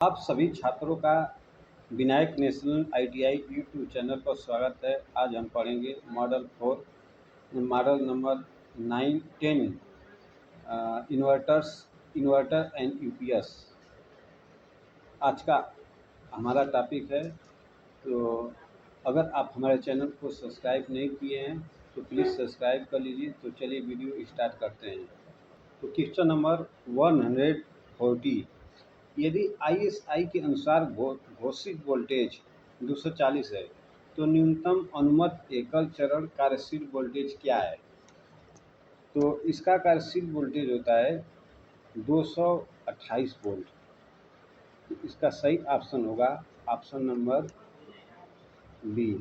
आप सभी छात्रों का Vinayak national ITI YouTube channel पर स्वागत है। आज हम पढ़ेंगे model number 9-10 inverter and UPS. आज का हमारा टॉपिक है। तो अगर आप हमारे चैनल को सब्सक्राइब नहीं किए हैं तो प्लीज़ सब्सक्राइब कर लीजिए। तो चलिए वीडियो स्टार्ट करते हैं। तो क्वेश्चन नंबर 140, यदि आईएसआई के अनुसार घोषित वोल्टेज 240 है तो न्यूनतम अनुमत एकल चरण कार्यशील वोल्टेज क्या है? तो इसका कार्यशील वोल्टेज होता है 228 वोल्ट। तो इसका सही ऑप्शन होगा option number B.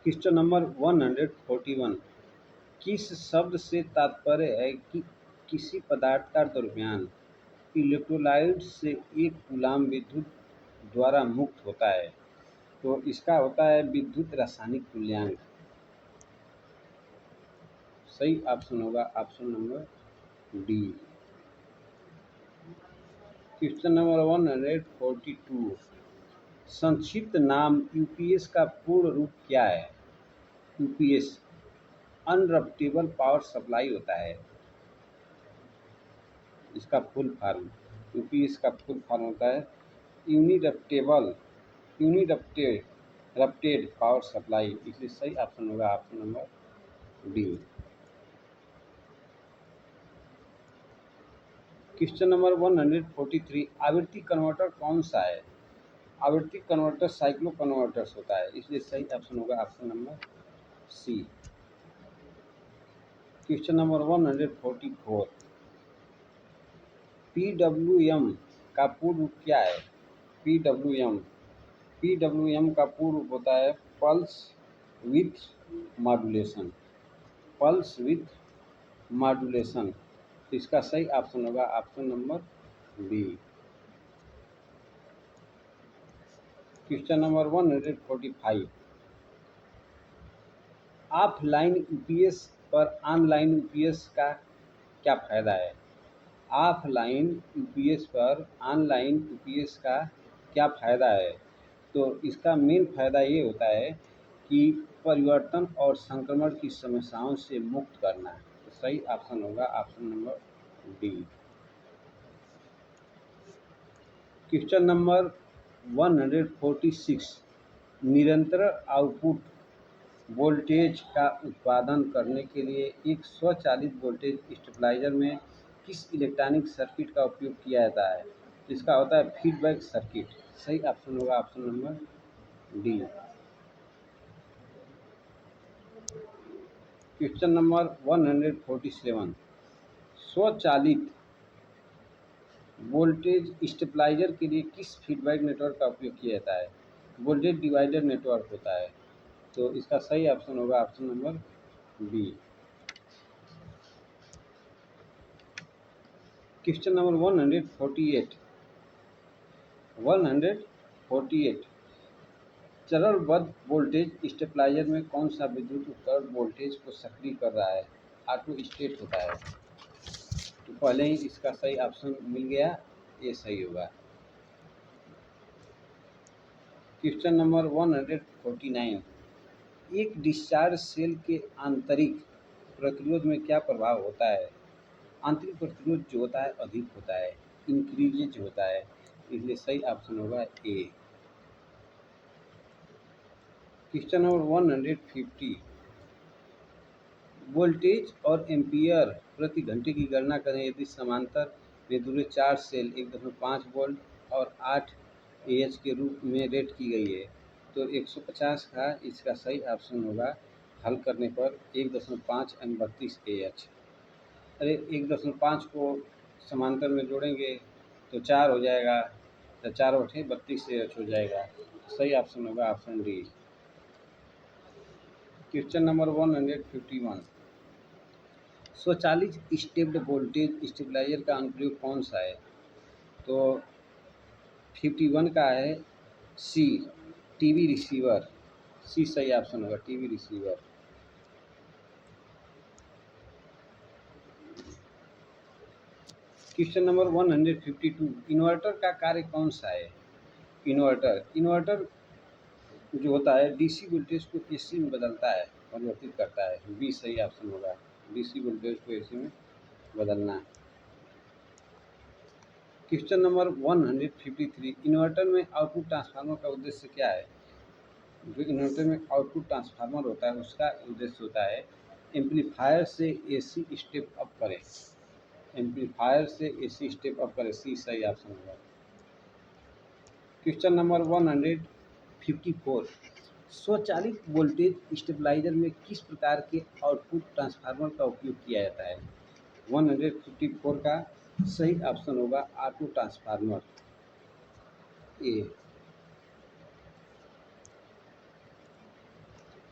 Question number 141, किस शब्द से तात्पर्य है कि किसी पदार्थ का द्रव्यमान इलेक्ट्रोलाइट से 1 कूलाम विद्युत द्वारा मुक्त होता है? तो इसका होता है विद्युत रासायनिक तुल्यांक। सही ऑप्शन होगा option number D. Question number 142, संक्षिप्त नाम यूपीएस का पूर्ण रूप क्या है? यूपीएस अनरप्टेबल पावर सप्लाई होता है। इसका फुल फॉर्म यूपीएस का फुल फॉर्म होता है यूनिरप्टेड पावर सप्लाई। इसलिए सही ऑप्शन होगा option number D. Question number 143, आवृत्ति कन्वर्टर कौन सा है? आवृत्ति कन्वर्टर साइक्लो कन्वर्टर्स होता है। इसलिए सही ऑप्शन होगा option number C. Question number 144, PWM का पूर्ण रूप क्या है? पीडब्ल्यूएम का पूर्ण रूप होता है pulse with modulation. Pulse with modulation. इसका सही ऑप्शन होगा option number B. Question number 145, offline UPS पर ऑनलाइन यूपीएस का क्या फायदा है? ऑफलाइन यूपीएस पर ऑनलाइन यूपीएस का क्या फ़ायदा है? तो इसका मेन फ़ायदा ये होता है कि परिवर्तन और संक्रमण की समस्याओं से मुक्त करना। तो सही ऑप्शन होगा option number D. Question number 146, निरंतर आउटपुट वोल्टेज का उत्पादन करने के लिए एक स्वचालित वोल्टेज स्टेबलाइजर में किस इलेक्ट्रॉनिक सर्किट का उपयोग किया जाता है? इसका होता है फीडबैक सर्किट। सही ऑप्शन होगा option number D. Question number 147, स्वचालित वोल्टेज स्टेबलाइजर के लिए किस फीडबैक नेटवर्क का उपयोग किया जाता है? वोल्टेज डिवाइडर नेटवर्क होता है। तो इसका सही ऑप्शन होगा option number B. Question number 148, चरणबद्ध वोल्टेज स्टेबलाइजर में कौन सा विद्युत उपकरण वोल्टेज को सक्रिय कर रहा है? ऑटो स्टेट होता है। तो पहले ही इसका सही ऑप्शन मिल गया, ये सही होगा। क्वेश्चन नंबर 149, एक डिस्चार्ज सेल के आंतरिक प्रतिरोध में क्या प्रभाव होता है? आंतरिक प्रतिरोध जो होता है अधिक होता है, इंक्रीजेज होता है। इसलिए सही ऑप्शन होगा ए। क्वेश्चन नंबर 150, वोल्टेज और एम्पियर प्रति घंटे की गणना करें यदि समांतर में जुड़े 4 सेल 1.5 वोल्ट और 8 AH के रूप में रेट की गई है। तो 150 का इसका सही ऑप्शन होगा हल करने पर 1.5 एम 32 AH। अरे 1.5 को समांतर में जोड़ेंगे तो 4 हो जाएगा, तो 4 बटे 32 AH हो जाएगा। सही ऑप्शन होगा ऑप्शन डी। क्वेश्चन नंबर 151, स्वचालित स्टेप्ड वोल्टेज स्टेबलाइजर का अनुप्रयोग कौन सा है? तो 51 का है सी, टीवी रिसीवर। सी सही ऑप्शन होगा TV receiver. Question number 152, inverter का कार्य कौन सा है? इन्वर्टर इन्वर्टर जो होता है डीसी वोल्टेज को एसी में बदलता है, परिवर्तित करता है। बी सही ऑप्शन होगा, डीसी वोल्टेज को एसी में बदलना। क्वेश्चन नंबर 153, इन्वर्टर में आउटपुट ट्रांसफार्मर का उद्देश्य क्या है? जो इन्वर्टर में आउटपुट ट्रांसफार्मर होता है उसका उद्देश्य होता है एम्पलीफायर से एसी स्टेप अप करे, एम्पलीफायर से एसी स्टेप अप करे। सी सही ऑप्शन होगा। क्वेश्चन नंबर 154, स्वचालित वोल्टेज स्टेबलाइजर में किस प्रकार के आउटपुट ट्रांसफार्मर का उपयोग किया जाता है? 154 का सही ऑप्शन होगा ऑटो ट्रांसफार्मर ए।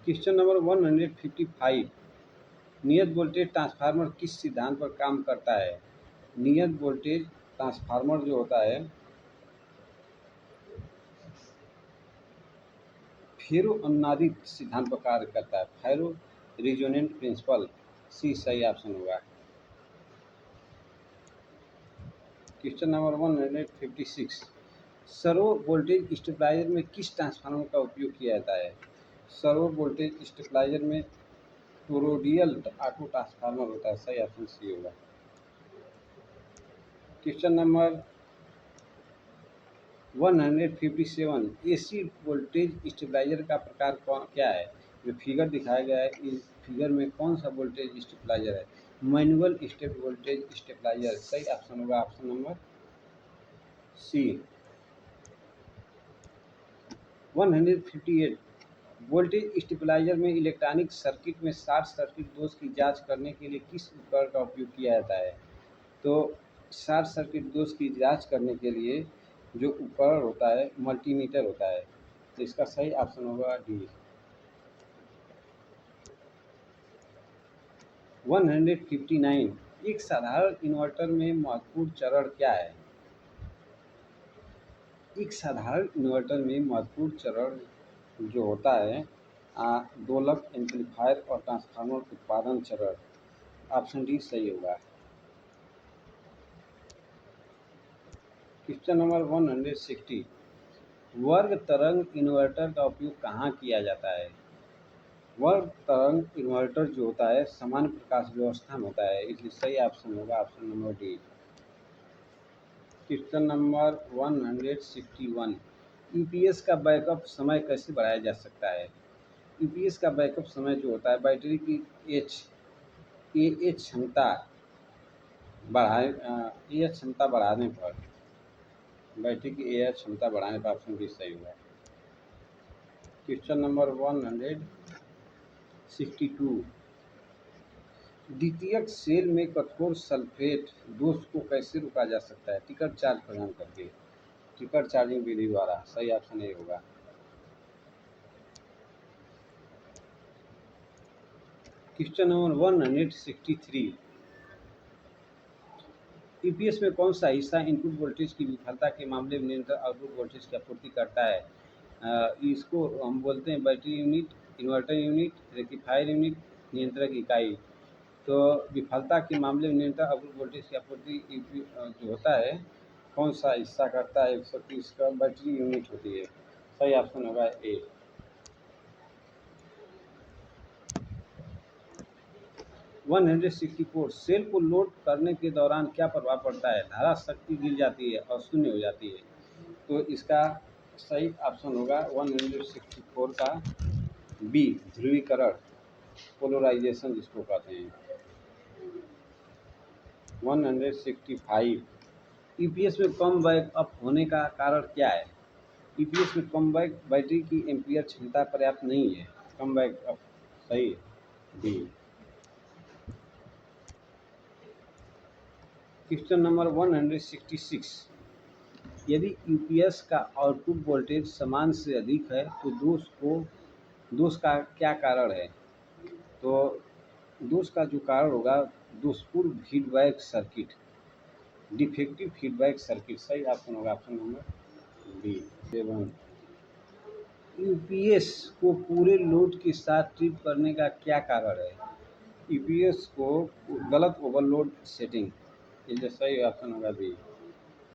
क्वेश्चन नंबर 155, नियत वोल्टेज ट्रांसफार्मर किस सिद्धांत पर काम करता है? नियत वोल्टेज ट्रांसफार्मर जो होता है फेरो अनुनादित सिद्धांत पर कार्य करता है, फेरो रिजोनेंट प्रिंसिपल। सी सही ऑप्शन होगा। Question number 156, servo voltage stabiliser में किस ट्रांसफार्मर का उपयोग किया जाता है? सर्वो वोल्टेज स्टेबलाइजर में टोरोडियल ऑटो ट्रांसफार्मर होता है। सही ऑप्शन सी होगा। Question number 157, AC voltage stabiliser का प्रकार क्या है? जो फिगर दिखाया गया है इस फिगर में कौन सा वोल्टेज स्टेबलाइजर है? Manual step voltage stabiliser. सही ऑप्शन होगा option number C. 158, voltage stabiliser में इलेक्ट्रॉनिक सर्किट में शॉर्ट सर्किट दोष की जांच करने के लिए किस उपकरण का उपयोग किया जाता है? तो शॉर्ट सर्किट दोष की जांच करने के लिए जो उपकरण होता है मल्टीमीटर होता है। तो इसका सही ऑप्शन होगा डी। 159, एक साधारण इन्वर्टर में महत्वपूर्ण चरण क्या है? एक साधारण इन्वर्टर में महत्वपूर्ण चरण जो होता है दोलक, एम्पलीफायर और ट्रांसफार्मर उत्पादन चरण। ऑप्शन डी सही होगा। क्वेश्चन नंबर 160, वर्ग तरंग इन्वर्टर का उपयोग कहाँ किया जाता है? वर्ग तरंग इन्वर्टर जो होता है सामान्य प्रकाश व्यवस्था में होता है, इसलिए सही ऑप्शन होगा option number D. Question number 161, EPS का बैकअप समय कैसे बढ़ाया जा सकता है? ईपीएस का बैकअप समय जो होता है बैटरी की एएच क्षमता बढ़ाने पर, बैटरी की एएच क्षमता बढ़ाने पर ऑप्शन बी सही होगा। क्वेश्चन नंबर 162, द्वितीयक सेल में कठोर सल्फेट दोष को कैसे रोका जा सकता है? टिकट चार्ज प्रदान करके, टिकट चार्जिंग विधि द्वारा। सही ऑप्शन ए होगा। क्वेश्चन नंबर 163, ईपीएस में कौन सा हिस्सा इनपुट वोल्टेज की विफलता के मामले में निरंतर आउटपुट वोल्टेज की आपूर्ति करता है? इसको हम बोलते हैं battery unit, inverter unit, rectifier unit, नियंत्रक इकाई। तो विफलता के मामले में निरंतर आउटपुट वोल्टेज की आपूर्ति जो होता है कौन सा हिस्सा करता है 130 का? बैटरी यूनिट होती है। सही ऑप्शन होगा ए। 164, सेल को लोड करने के दौरान क्या प्रभाव पड़ता है? धारा शक्ति गिर जाती है और शून्य हो जाती है। तो इसका सही ऑप्शन होगा 164 का बी, ध्रुवीकरण, पोलराइजेशन जिसको कहते हैं। 165, ईपीएस में कम बैकअप होने का कारण क्या है? ईपीएस में कम बैटरी की एम्पीयर क्षमता पर्याप्त नहीं है, कम बैकअप। सही डी। क्वेश्चन नंबर 166, यदि यूपीएस का आउटपुट वोल्टेज समान से अधिक है तो दोष का क्या कारण है? तो दोष का जो कारण होगा दोषपूर्ण feedback circuit, defective feedback circuit. सही ऑप्शन होगा ऑप्शन नंबर बी। 7, यूपीएस को पूरे लोड के साथ ट्रिप करने का क्या कारण है? यूपीएस को गलत ओवरलोड सेटिंग, ये जो सही ऑप्शन होगा बी।